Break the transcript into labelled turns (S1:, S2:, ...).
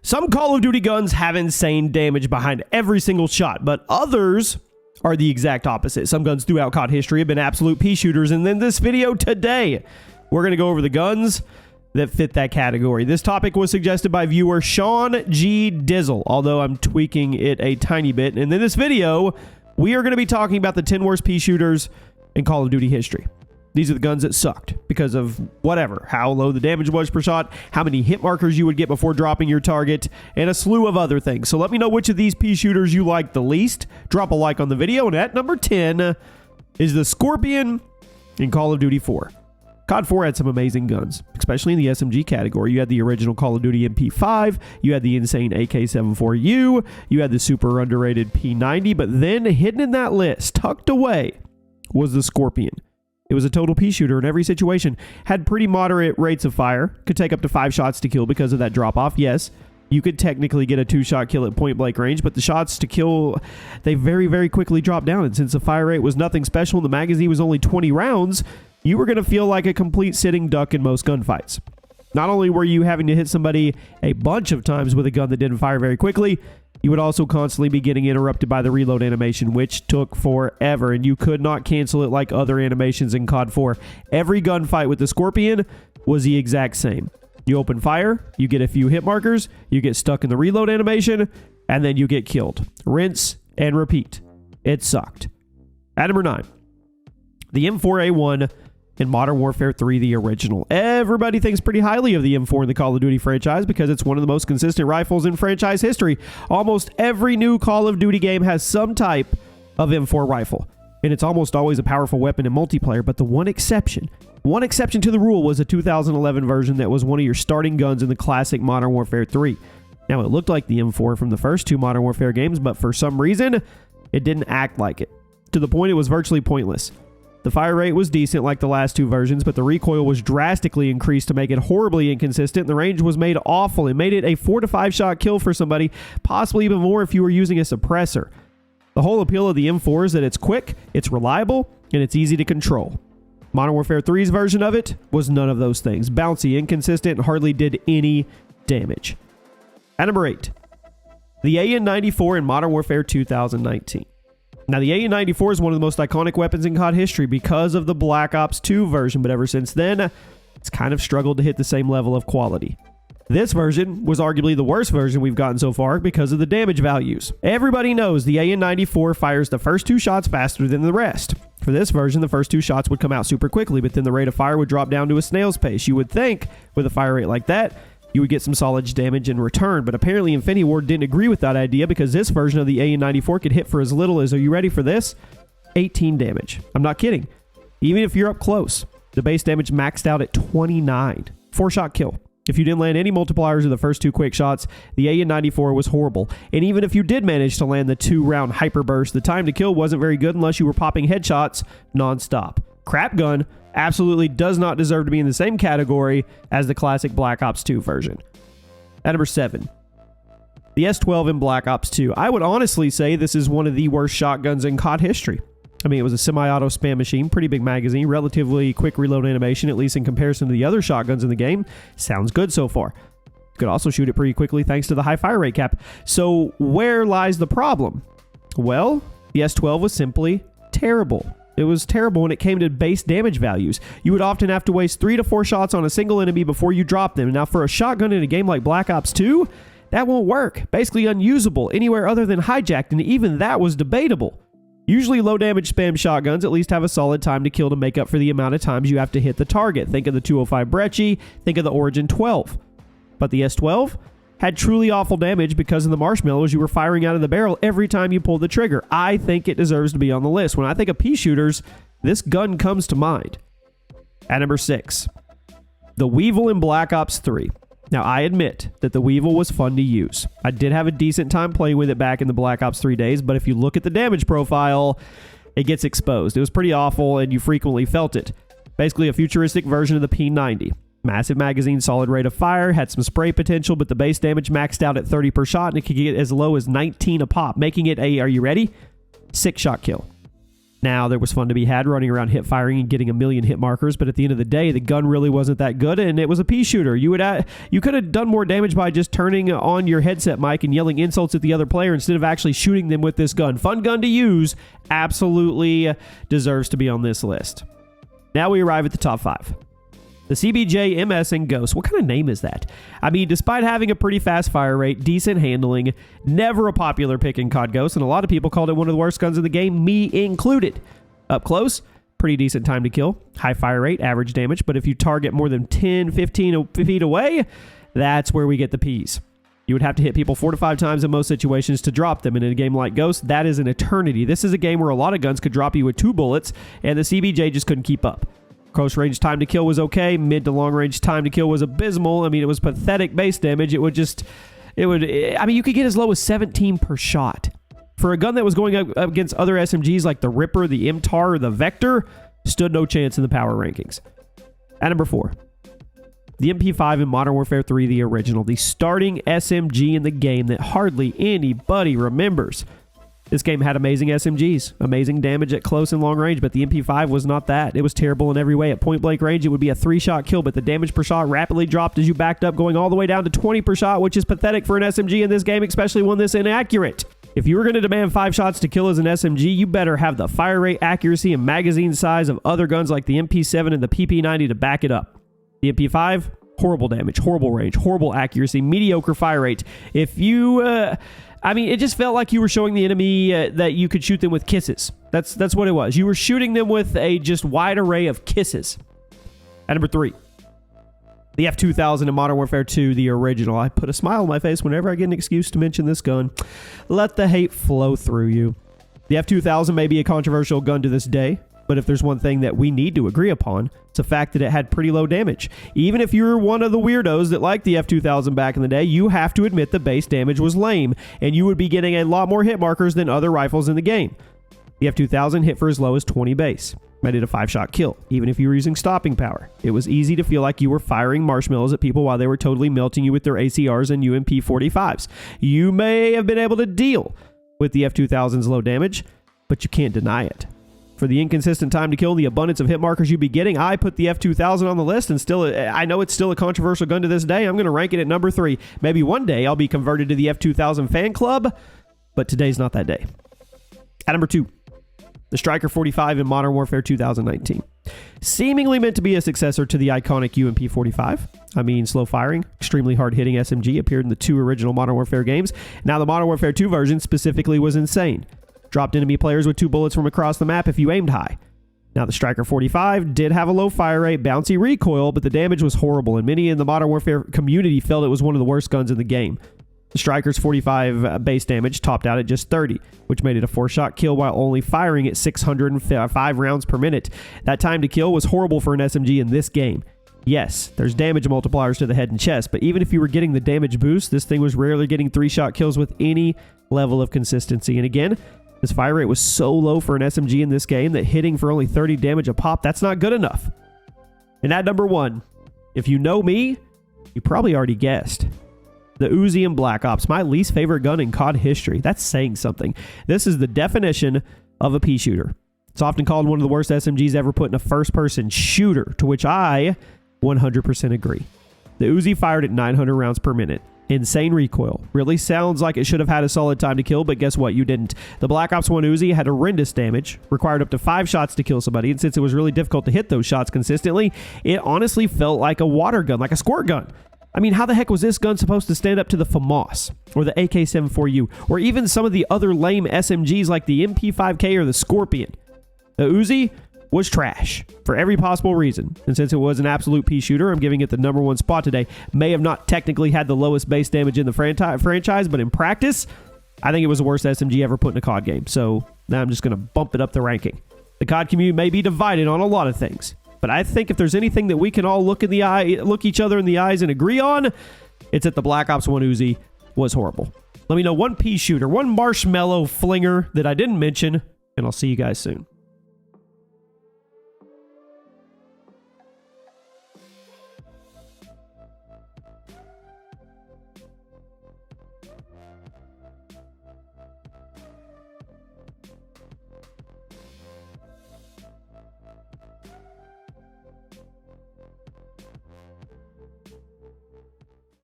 S1: Some Call of Duty guns have insane damage behind every single shot, but others are the exact opposite. Some guns throughout COD history have been absolute pea shooters, and in this video today, we're going to go over the guns that fit that category. This topic was suggested by viewer Sean G. Dizzle, although I'm tweaking it a tiny bit. And in this video, we are going to be talking about the 10 worst pea shooters in Call of Duty history. These are the guns that sucked because of whatever, how low the damage was per shot, how many hit markers you would get before dropping your target, and a slew of other things. So let me know which of these pea shooters you like the least. Drop a like on the video. And at number 10 is the Scorpion in Call of Duty 4. COD 4 had some amazing guns, especially in the SMG category. You had the original Call of Duty MP5, you had the insane AK-74U, you had the super underrated P90, but then hidden in that list, tucked away, was the Scorpion. It was a total pea shooter in every situation, had pretty moderate rates of fire, could take up to 5 shots to kill because of that drop-off. Yes, you could technically get a 2-shot kill at point-blank range, but the shots to kill, they very, very quickly dropped down, and since the fire rate was nothing special and the magazine was only 20 rounds, you were going to feel like a complete sitting duck in most gunfights. Not only were you having to hit somebody a bunch of times with a gun that didn't fire very quickly, you would also constantly be getting interrupted by the reload animation, which took forever, and you could not cancel it like other animations in COD 4. Every gunfight with the Scorpion was the exact same. You open fire, you get a few hit markers, you get stuck in the reload animation, and then you get killed. Rinse and repeat. It sucked. At number 9, the M4A1 in Modern Warfare 3, the original. Everybody thinks pretty highly of the M4 in the Call of Duty franchise because it's one of the most consistent rifles in franchise history. Almost every new Call of Duty game has some type of M4 rifle, and it's almost always a powerful weapon in multiplayer, but the one exception to the rule was a 2011 version that was one of your starting guns in the classic Modern Warfare 3. Now, it looked like the M4 from the first 2 Modern Warfare games, but for some reason, it didn't act like it, to the point it was virtually pointless. The fire rate was decent like the last 2 versions, but the recoil was drastically increased to make it horribly inconsistent. The range was made awful. It made it a 4 to 5 shot kill for somebody, possibly even more if you were using a suppressor. The whole appeal of the M4 is that it's quick, it's reliable, and it's easy to control. Modern Warfare 3's version of it was none of those things. Bouncy, inconsistent, and hardly did any damage. At number 8, the AN-94 in Modern Warfare 2019. Now, the AN-94 is one of the most iconic weapons in COD history because of the Black Ops 2 version, but ever since then, it's kind of struggled to hit the same level of quality. This version was arguably the worst version we've gotten so far because of the damage values. Everybody knows the AN-94 fires the first 2 shots faster than the rest. For this version, the first 2 shots would come out super quickly, but then the rate of fire would drop down to a snail's pace. You would think, with a fire rate like that, you would get some solid damage in return, but apparently Infinity Ward didn't agree with that idea because this version of the AN-94 could hit for as little as, are you ready for this? 18 damage. I'm not kidding. Even if you're up close, the base damage maxed out at 29. 4-shot kill. If you didn't land any multipliers in the first 2 quick shots, the AN-94 was horrible. And even if you did manage to land the 2-round hyper burst, the time to kill wasn't very good unless you were popping headshots nonstop. Crap gun absolutely does not deserve to be in the same category as the classic Black Ops 2 version. At number 7, the S12 in Black Ops 2. I would honestly say this is one of the worst shotguns in COD history. I mean, it was a semi-auto spam machine, pretty big magazine, relatively quick reload animation, at least in comparison to the other shotguns in the game. Sounds good so far. You could also shoot it pretty quickly thanks to the high fire rate cap. So where lies the problem? Well, the S12 was simply terrible. It was terrible when it came to base damage values. You would often have to waste 3 to 4 shots on a single enemy before you drop them. Now, for a shotgun in a game like Black Ops 2, that won't work. Basically unusable anywhere other than hijacked, and even that was debatable. Usually low damage spam shotguns at least have a solid time to kill to make up for the amount of times you have to hit the target. Think of the 205 Brecci, think of the Origin 12. But the S12 had truly awful damage because of the marshmallows you were firing out of the barrel every time you pulled the trigger. I think it deserves to be on the list. When I think of pea shooters, this gun comes to mind. At number 6, the Weevil in Black Ops 3. Now, I admit that the Weevil was fun to use. I did have a decent time playing with it back in the Black Ops 3 days, but if you look at the damage profile, it gets exposed. It was pretty awful, and you frequently felt it. Basically, a futuristic version of the P90. Massive magazine, solid rate of fire, had some spray potential, but the base damage maxed out at 30 per shot, and it could get as low as 19 a pop, making it a, are you ready? 6-shot kill. Now, there was fun to be had running around hip firing and getting a million hit markers, but at the end of the day, the gun really wasn't that good, and it was a pea shooter. You could have done more damage by just turning on your headset mic and yelling insults at the other player instead of actually shooting them with this gun. Fun gun to use, absolutely deserves to be on this list. Now we arrive at the top 5. The CBJ, MS, and Ghost. What kind of name is that? I mean, despite having a pretty fast fire rate, decent handling, never a popular pick in COD Ghost, and a lot of people called it one of the worst guns in the game, me included. Up close, pretty decent time to kill, high fire rate, average damage, but if you target more than 10, 15 feet away, that's where we get the P's. You would have to hit people 4 to 5 times in most situations to drop them, and in a game like Ghost, that is an eternity. This is a game where a lot of guns could drop you with 2 bullets, and the CBJ just couldn't keep up. Close range time to kill was okay. Mid to long range time to kill was abysmal. I mean, it was pathetic base damage. I mean, you could get as low as 17 per shot. For a gun that was going up against other SMGs like the Ripper, the MTAR, or the Vector, stood no chance in the power rankings. At number 4, the MP5 in Modern Warfare 3, the original, the starting SMG in the game that hardly anybody remembers. This game had amazing SMGs, amazing damage at close and long range, but the MP5 was not that. It was terrible in every way. At point blank range, it would be a 3-shot kill, but the damage per shot rapidly dropped as you backed up, going all the way down to 20 per shot, which is pathetic for an SMG in this game, especially one this inaccurate. If you were going to demand 5 shots to kill as an SMG, you better have the fire rate, accuracy, and magazine size of other guns like the MP7 and the PP90 to back it up. The MP5, horrible damage, horrible range, horrible accuracy, mediocre fire rate. If you... I mean, it just felt like you were showing the enemy that you could shoot them with kisses. That's what it was. You were shooting them with a just wide array of kisses. At number 3, the F2000 in Modern Warfare 2, the original. I put a smile on my face whenever I get an excuse to mention this gun. Let the hate flow through you. The F2000 may be a controversial gun to this day, but if there's one thing that we need to agree upon, it's the fact that it had pretty low damage. Even if you're one of the weirdos that liked the F2000 back in the day, you have to admit the base damage was lame, and you would be getting a lot more hit markers than other rifles in the game. The F2000 hit for as low as 20 base, made it a 5-shot kill, even if you were using stopping power. It was easy to feel like you were firing marshmallows at people while they were totally melting you with their ACRs and UMP45s. You may have been able to deal with the F2000's low damage, but you can't deny it. For the inconsistent time to kill, the abundance of hit markers you'd be getting, I put the F2000 on the list, and I know it's still a controversial gun to this day. I'm going to rank it at number 3. Maybe one day I'll be converted to the F2000 fan club, but today's not that day. At number 2, the Striker 45 in Modern Warfare 2019. Seemingly meant to be a successor to the iconic UMP45. I mean, slow firing, extremely hard hitting SMG, appeared in the 2 original Modern Warfare games. Now the Modern Warfare 2 version specifically was insane. Dropped enemy players with 2 bullets from across the map if you aimed high. Now, the Striker 45 did have a low fire rate, bouncy recoil, but the damage was horrible, and many in the Modern Warfare community felt it was one of the worst guns in the game. The Striker's 45 base damage topped out at just 30, which made it a 4-shot kill while only firing at 605 rounds per minute. That time to kill was horrible for an SMG in this game. Yes, there's damage multipliers to the head and chest, but even if you were getting the damage boost, this thing was rarely getting 3-shot kills with any level of consistency. And again, this fire rate was so low for an SMG in this game that hitting for only 30 damage a pop, that's not good enough. And at number 1, if you know me, you probably already guessed. The Uzi in Black Ops, my least favorite gun in COD history. That's saying something. This is the definition of a pea shooter. It's often called one of the worst SMGs ever put in a first-person shooter, to which I 100% agree. The Uzi fired at 900 rounds per minute. Insane recoil. Really sounds like it should have had a solid time to kill, but guess what? You didn't. The Black Ops 1 Uzi had horrendous damage, required up to 5 shots to kill somebody, and since it was really difficult to hit those shots consistently, it honestly felt like a water gun, like a squirt gun. I mean, how the heck was this gun supposed to stand up to the FAMAS, or the AK-74U, or even some of the other lame SMGs like the MP5K or the Scorpion? The Uzi was trash for every possible reason, and since it was an absolute pea shooter, I'm giving it the number 1 spot today. May have not technically had the lowest base damage in the franchise, but in practice, I think it was the worst SMG ever put in a COD game, so now I'm just going to bump it up the ranking. The COD community may be divided on a lot of things, but I think if there's anything that we can all look each other in the eyes and agree on, it's that the Black Ops 1 Uzi was horrible. Let me know one pea shooter, one marshmallow flinger that I didn't mention, and I'll see you guys soon.